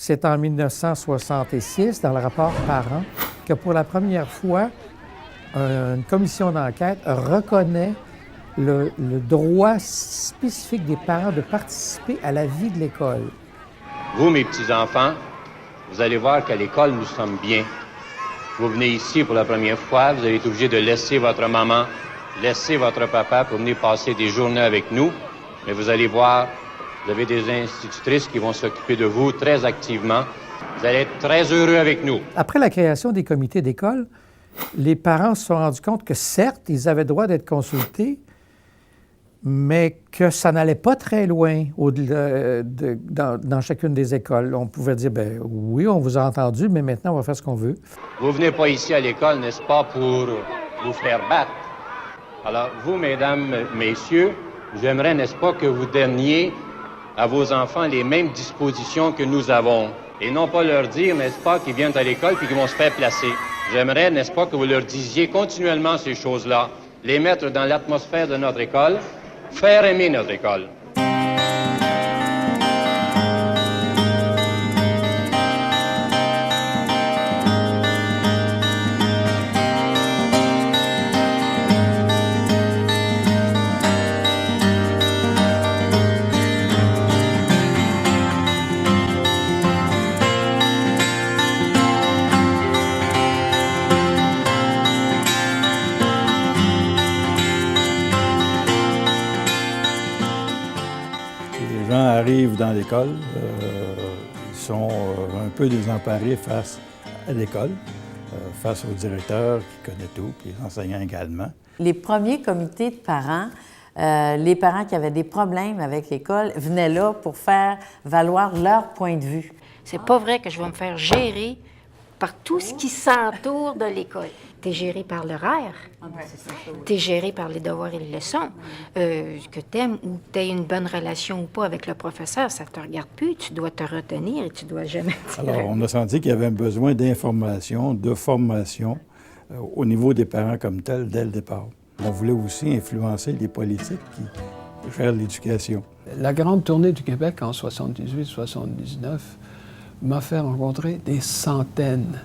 C'est en 1966, dans le rapport Parents, que pour la première fois, une commission d'enquête reconnaît le droit spécifique des parents de participer à la vie de l'école. Vous, mes petits-enfants, vous allez voir qu'à l'école, nous sommes bien. Vous venez ici pour la première fois, vous allez être obligé de laisser votre maman, laisser votre papa pour venir passer des journées avec nous. Mais vous allez voir, vous avez des institutrices qui vont s'occuper de vous très activement. Vous allez être très heureux avec nous. Après la création des comités d'école, les parents se sont rendus compte que certes, ils avaient le droit d'être consultés, mais que ça n'allait pas très loin dans chacune des écoles. On pouvait dire, bien oui, on vous a entendu, mais maintenant, on va faire ce qu'on veut. Vous venez pas ici à l'école, n'est-ce pas, pour vous faire battre. Alors, vous, mesdames, messieurs, j'aimerais, n'est-ce pas, que vous donniez à vos enfants les mêmes dispositions que nous avons. Et non pas leur dire, n'est-ce pas, qu'ils viennent à l'école puis qu'ils vont se faire placer. J'aimerais, n'est-ce pas, que vous leur disiez continuellement ces choses-là, les mettre dans l'atmosphère de notre école, faire aimer notre école. Les gens arrivent dans l'école, ils sont un peu désemparés face à l'école, face au directeur qui connaît tout, puis les enseignants également. Les premiers comités de parents, les parents qui avaient des problèmes avec l'école venaient là pour faire valoir leur point de vue. C'est pas vrai que je vais me faire gérer par tout ce qui s'entoure de l'école. Tu es géré par l'horaire, tu es géré par les devoirs et les leçons. Que tu aimes ou tu aies une bonne relation ou pas avec le professeur, ça ne te regarde plus. Tu dois te retenir et tu dois jamais dire... Alors, on a senti qu'il y avait un besoin d'information, de formation au niveau des parents comme tel dès le départ. On voulait aussi influencer les politiques qui gèrent l'éducation. La grande tournée du Québec en 78-79 m'a fait rencontrer des centaines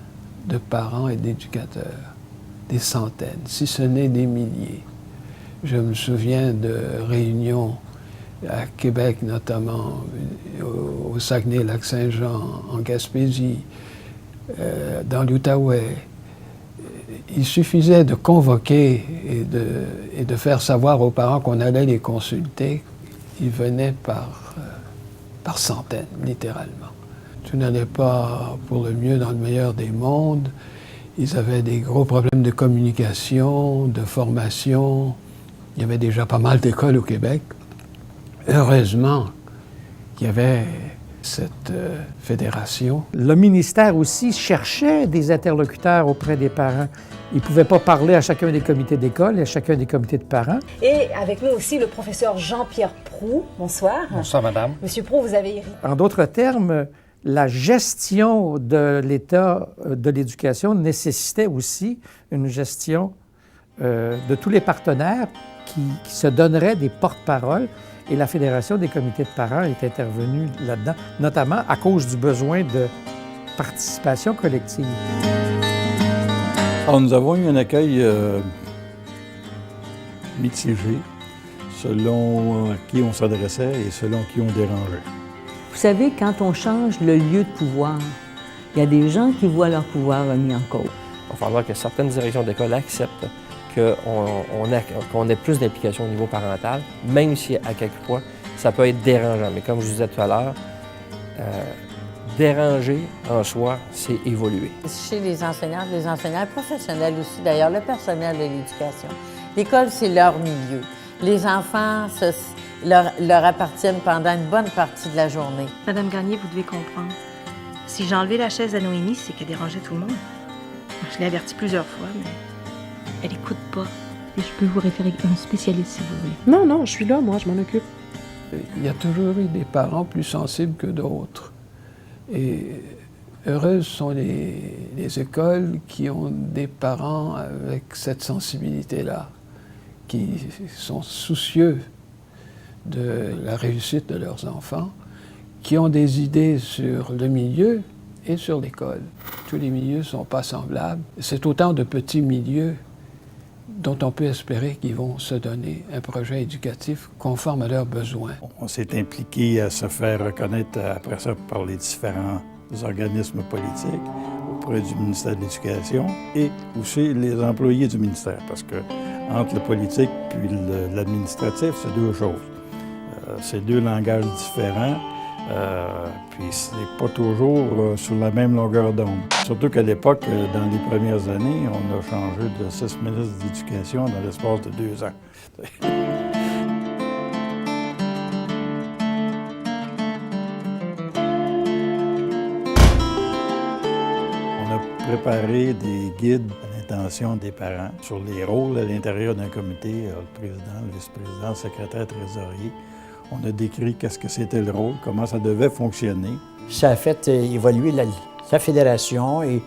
de parents et d'éducateurs. Des centaines, si ce n'est des milliers. Je me souviens de réunions à Québec notamment, au Saguenay-Lac-Saint-Jean, en Gaspésie, dans l'Outaouais. Il suffisait de convoquer et de faire savoir aux parents qu'on allait les consulter. Ils venaient par centaines, littéralement. Tout n'allait pas pour le mieux dans le meilleur des mondes. Ils avaient des gros problèmes de communication, de formation. Il y avait déjà pas mal d'écoles au Québec. Heureusement qu'il y avait cette fédération. Le ministère aussi cherchait des interlocuteurs auprès des parents. Il ne pouvait pas parler à chacun des comités d'école et à chacun des comités de parents. Et avec nous aussi le professeur Jean-Pierre Proulx. Bonsoir. Bonsoir, madame. Monsieur Proulx, vous avez... En d'autres termes, la gestion de l'État de l'éducation nécessitait aussi une gestion de tous les partenaires qui se donneraient des porte-paroles. Et la Fédération des comités de parents est intervenue là-dedans, notamment à cause du besoin de participation collective. Alors, nous avons eu un accueil mitigé selon qui on s'adressait et selon qui on dérangeait. Vous savez, quand on change le lieu de pouvoir, il y a des gens qui voient leur pouvoir remis en cause. Il va falloir que certaines directions d'école acceptent qu'on ait plus d'implication au niveau parental, même si à quelquefois ça peut être dérangeant. Mais comme je vous disais tout à l'heure, déranger en soi, c'est évoluer. Chez les enseignants professionnels aussi, d'ailleurs, le personnel de l'éducation. L'école, c'est leur milieu. Les enfants leur appartiennent pendant une bonne partie de la journée. Madame Gagné, vous devez comprendre. Si j'ai enlevé la chaise à Noémie, c'est qu'elle dérangeait tout le monde. Je l'ai avertie plusieurs fois, mais elle écoute pas. Et je peux vous référer à un spécialiste si vous voulez. Non, je suis là, moi, je m'en occupe. Il y a toujours eu des parents plus sensibles que d'autres. Et heureuses sont les écoles qui ont des parents avec cette sensibilité-là, qui sont soucieux de la réussite de leurs enfants, qui ont des idées sur le milieu et sur l'école. Tous les milieux ne sont pas semblables. C'est autant de petits milieux dont on peut espérer qu'ils vont se donner un projet éducatif conforme à leurs besoins. On s'est impliqué à se faire reconnaître après ça par les différents organismes politiques auprès du ministère de l'Éducation et aussi les employés du ministère, parce que entre le politique puis l'administratif, c'est deux choses. C'est deux langages différents, puis c'est pas toujours sur la même longueur d'onde. Surtout qu'à l'époque, dans les premières années, on a changé de 6 ministres d'Éducation dans l'espace de 2 ans. On a préparé des guides à l'intention des parents sur les rôles à l'intérieur d'un comité, le président, le vice-président, le secrétaire, trésorier. On a décrit qu'est-ce que c'était le rôle, comment ça devait fonctionner. Ça a fait évoluer la fédération et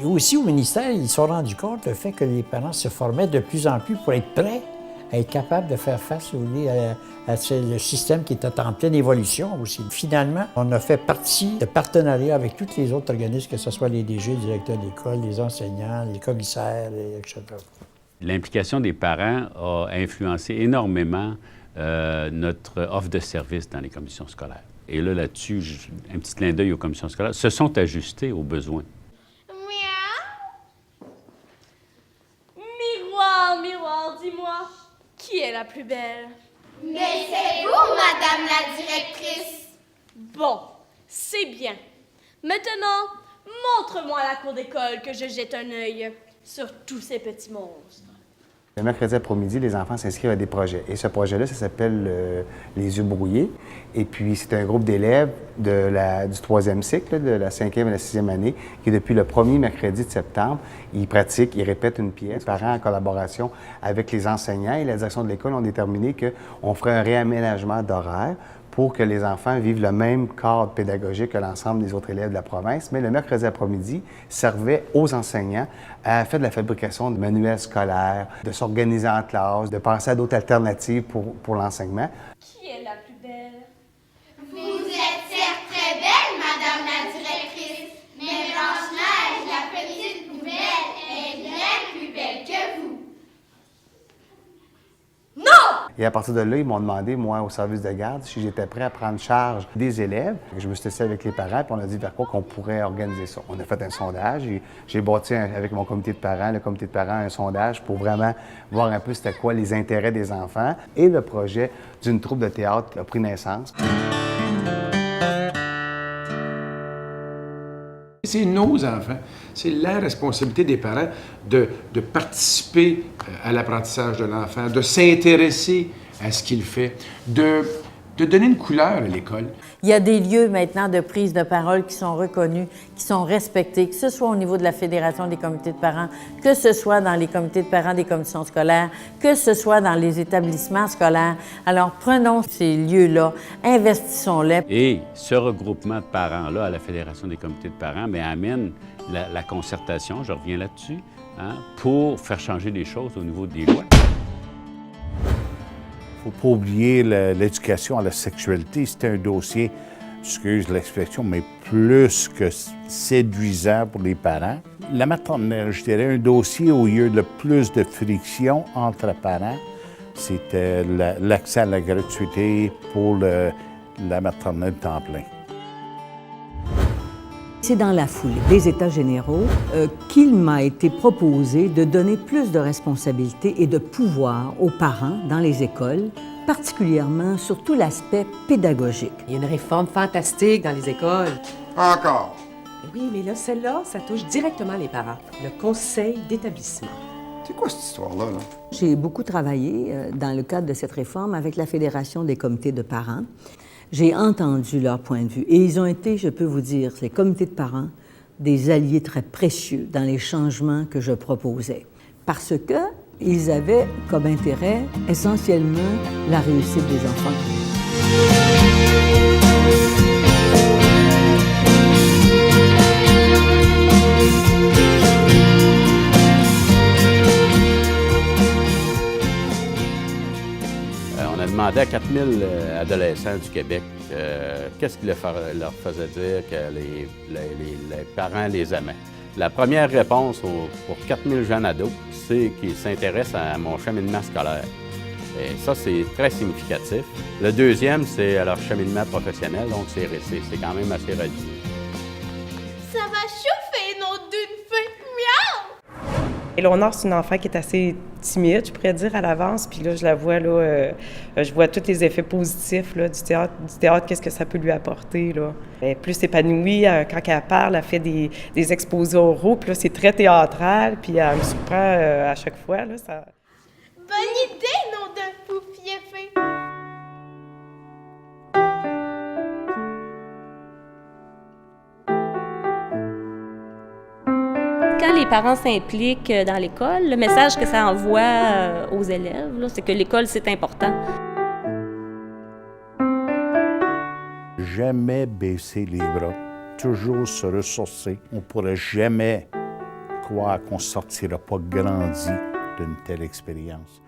aussi au ministère, ils se sont rendus compte le fait que les parents se formaient de plus en plus pour être prêts à être capables de faire face à le système qui était en pleine évolution aussi. Finalement, on a fait partie de partenariats avec tous les autres organismes, que ce soit les DG, les directeurs d'école, les enseignants, les commissaires, etc. L'implication des parents a influencé énormément notre offre de services dans les commissions scolaires. Et là-dessus, un petit clin d'œil aux commissions scolaires, se sont ajustées aux besoins. Miroir, miroir, dis-moi, qui est la plus belle? Mais c'est vous, madame la directrice. Bon, c'est bien. Maintenant, montre-moi la cour d'école que je jette un œil sur tous ces petits monstres. Le mercredi après-midi, les enfants s'inscrivent à des projets. Et ce projet-là, ça s'appelle Les yeux brouillés. Et puis, c'est un groupe d'élèves du 3e cycle, de la 5e et la 6e année, qui, depuis le premier mercredi de septembre, ils pratiquent, ils répètent une pièce. Les parents, en collaboration avec les enseignants et la direction de l'école, ont déterminé qu'on ferait un réaménagement d'horaire pour que les enfants vivent le même cadre pédagogique que l'ensemble des autres élèves de la province. Mais le mercredi après-midi servait aux enseignants à faire de la fabrication de manuels scolaires, de s'organiser en classe, de penser à d'autres alternatives pour l'enseignement. Qui est la plus belle? Vous êtes certes très belle, madame la directrice, mais Blanche-Neige, la petite poubelle, est bien plus belle que vous. Non! Et à partir de là, ils m'ont demandé, moi, au service de garde, si j'étais prêt à prendre charge des élèves. Je me suis testé avec les parents, puis on a dit vers quoi qu'on pourrait organiser ça. On a fait un sondage. J'ai bâti avec mon comité de parents, le comité de parents, un sondage pour vraiment voir un peu c'était quoi les intérêts des enfants. Et le projet d'une troupe de théâtre a pris naissance. C'est nos enfants. C'est la responsabilité des parents de participer à l'apprentissage de l'enfant, de s'intéresser à ce qu'il fait, de donner une couleur à l'école. Il y a des lieux maintenant de prise de parole qui sont reconnus, qui sont respectés, que ce soit au niveau de la Fédération des comités de parents, que ce soit dans les comités de parents des commissions scolaires, que ce soit dans les établissements scolaires. Alors, prenons ces lieux-là, investissons-les. Et ce regroupement de parents-là à la Fédération des comités de parents amène la concertation, je reviens là-dessus, hein, pour faire changer des choses au niveau des lois. Il ne faut pas oublier l'éducation à la sexualité. C'est un dossier, excuse l'expression, mais plus que séduisant pour les parents. La maternelle, je dirais, un dossier où il y a eu le plus de friction entre parents, c'était l'accès à la gratuité pour la maternelle temps plein. C'est dans la foulée des États généraux qu'il m'a été proposé de donner plus de responsabilités et de pouvoir aux parents dans les écoles, particulièrement sur tout l'aspect pédagogique. Il y a une réforme fantastique dans les écoles. Encore? Oui, mais là, celle-là, ça touche directement les parents. Le conseil d'établissement. C'est quoi cette histoire-là? Là? J'ai beaucoup travaillé dans le cadre de cette réforme avec la Fédération des comités de parents. J'ai entendu leur point de vue et ils ont été, je peux vous dire, les comités de parents, des alliés très précieux dans les changements que je proposais. Parce qu'ils avaient comme intérêt essentiellement la réussite des enfants. On a demandé à 4000 adolescents du Québec qu'est-ce qui leur faisait dire que les parents les aimaient. La première réponse pour 4000 jeunes ados, c'est qu'ils s'intéressent à mon cheminement scolaire. Et ça, c'est très significatif. Le deuxième, c'est à leur cheminement professionnel, donc c'est quand même assez réduit. Ça va chauffer, nom d'une fée! Miaou! Éléonore, c'est une enfant qui est assez timide, je pourrais dire, à l'avance. Puis là, je la vois, là, je vois tous les effets positifs là, du théâtre, qu'est-ce que ça peut lui apporter. Là. Elle est plus épanouie quand elle parle, elle fait des exposés oraux. Puis là, c'est très théâtral, puis elle me surprend à chaque fois. Là, ça... Bonne idée, nom d'un fou fiefé! Quand les parents s'impliquent dans l'école, le message que ça envoie aux élèves, là, c'est que l'école, c'est important. Jamais baisser les bras, toujours se ressourcer. On ne pourrait jamais croire qu'on ne sortira pas grandi d'une telle expérience.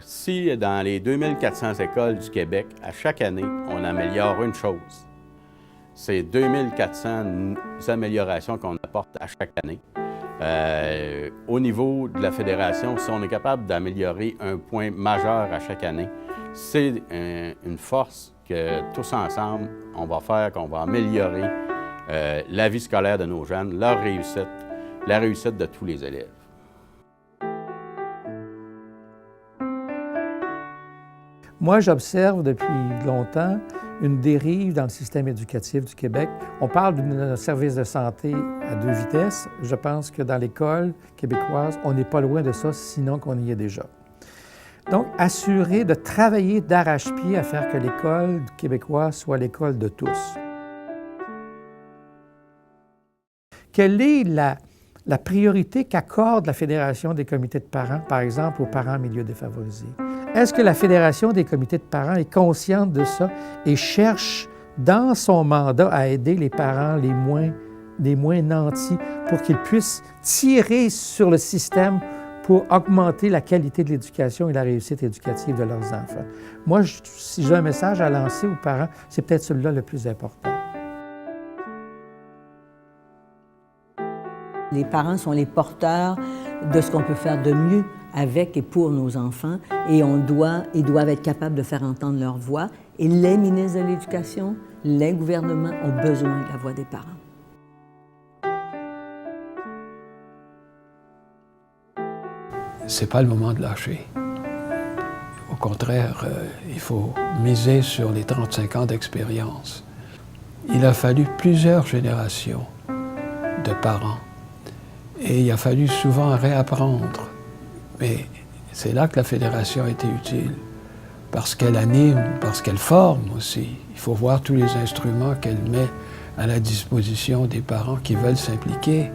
Si dans les 2400 écoles du Québec, à chaque année, on améliore une chose, c'est 2400 améliorations qu'on apporte à chaque année. Au niveau de la Fédération, si on est capable d'améliorer un point majeur à chaque année, c'est une force que tous ensemble, on va faire, qu'on va améliorer la vie scolaire de nos jeunes, leur réussite, la réussite de tous les élèves. Moi, j'observe depuis longtemps une dérive dans le système éducatif du Québec. On parle d'un service de santé à 2 vitesses. Je pense que dans l'école québécoise, on n'est pas loin de ça, sinon qu'on y est déjà. Donc, assurer de travailler d'arrache-pied à faire que l'école québécoise soit l'école de tous. Quelle est la priorité qu'accorde la Fédération des comités de parents, par exemple, aux parents en milieu défavorisé? Est-ce que la Fédération des comités de parents est consciente de ça et cherche dans son mandat à aider les parents les moins nantis pour qu'ils puissent tirer sur le système pour augmenter la qualité de l'éducation et la réussite éducative de leurs enfants? Moi, si j'ai un message à lancer aux parents, c'est peut-être celui-là le plus important. Les parents sont les porteurs de ce qu'on peut faire de mieux avec et pour nos enfants et ils doivent être capables de faire entendre leur voix. Et les ministres de l'Éducation, les gouvernements ont besoin de la voix des parents. C'est pas le moment de lâcher. Au contraire, il faut miser sur les 35 ans d'expérience. Il a fallu plusieurs générations de parents et il a fallu souvent réapprendre. Mais c'est là que la Fédération a été utile, parce qu'elle anime, parce qu'elle forme aussi. Il faut voir tous les instruments qu'elle met à la disposition des parents qui veulent s'impliquer.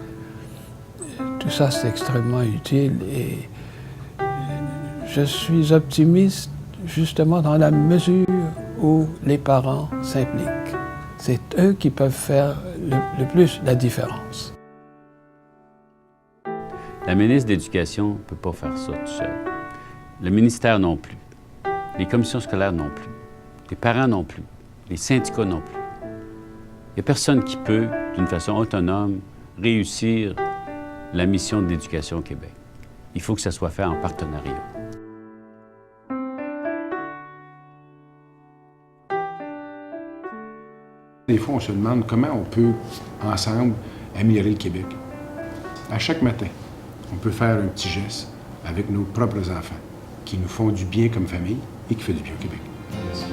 Tout ça, c'est extrêmement utile et je suis optimiste justement dans la mesure où les parents s'impliquent. C'est eux qui peuvent faire le plus la différence. La ministre de l'Éducation ne peut pas faire ça tout seul. Le ministère non plus. Les commissions scolaires non plus. Les parents non plus. Les syndicats non plus. Il n'y a personne qui peut, d'une façon autonome, réussir la mission de l'éducation au Québec. Il faut que ça soit fait en partenariat. Des fois, on se demande comment on peut, ensemble, améliorer le Québec. À chaque matin, on peut faire un petit geste avec nos propres enfants qui nous font du bien comme famille et qui fait du bien au Québec. Merci.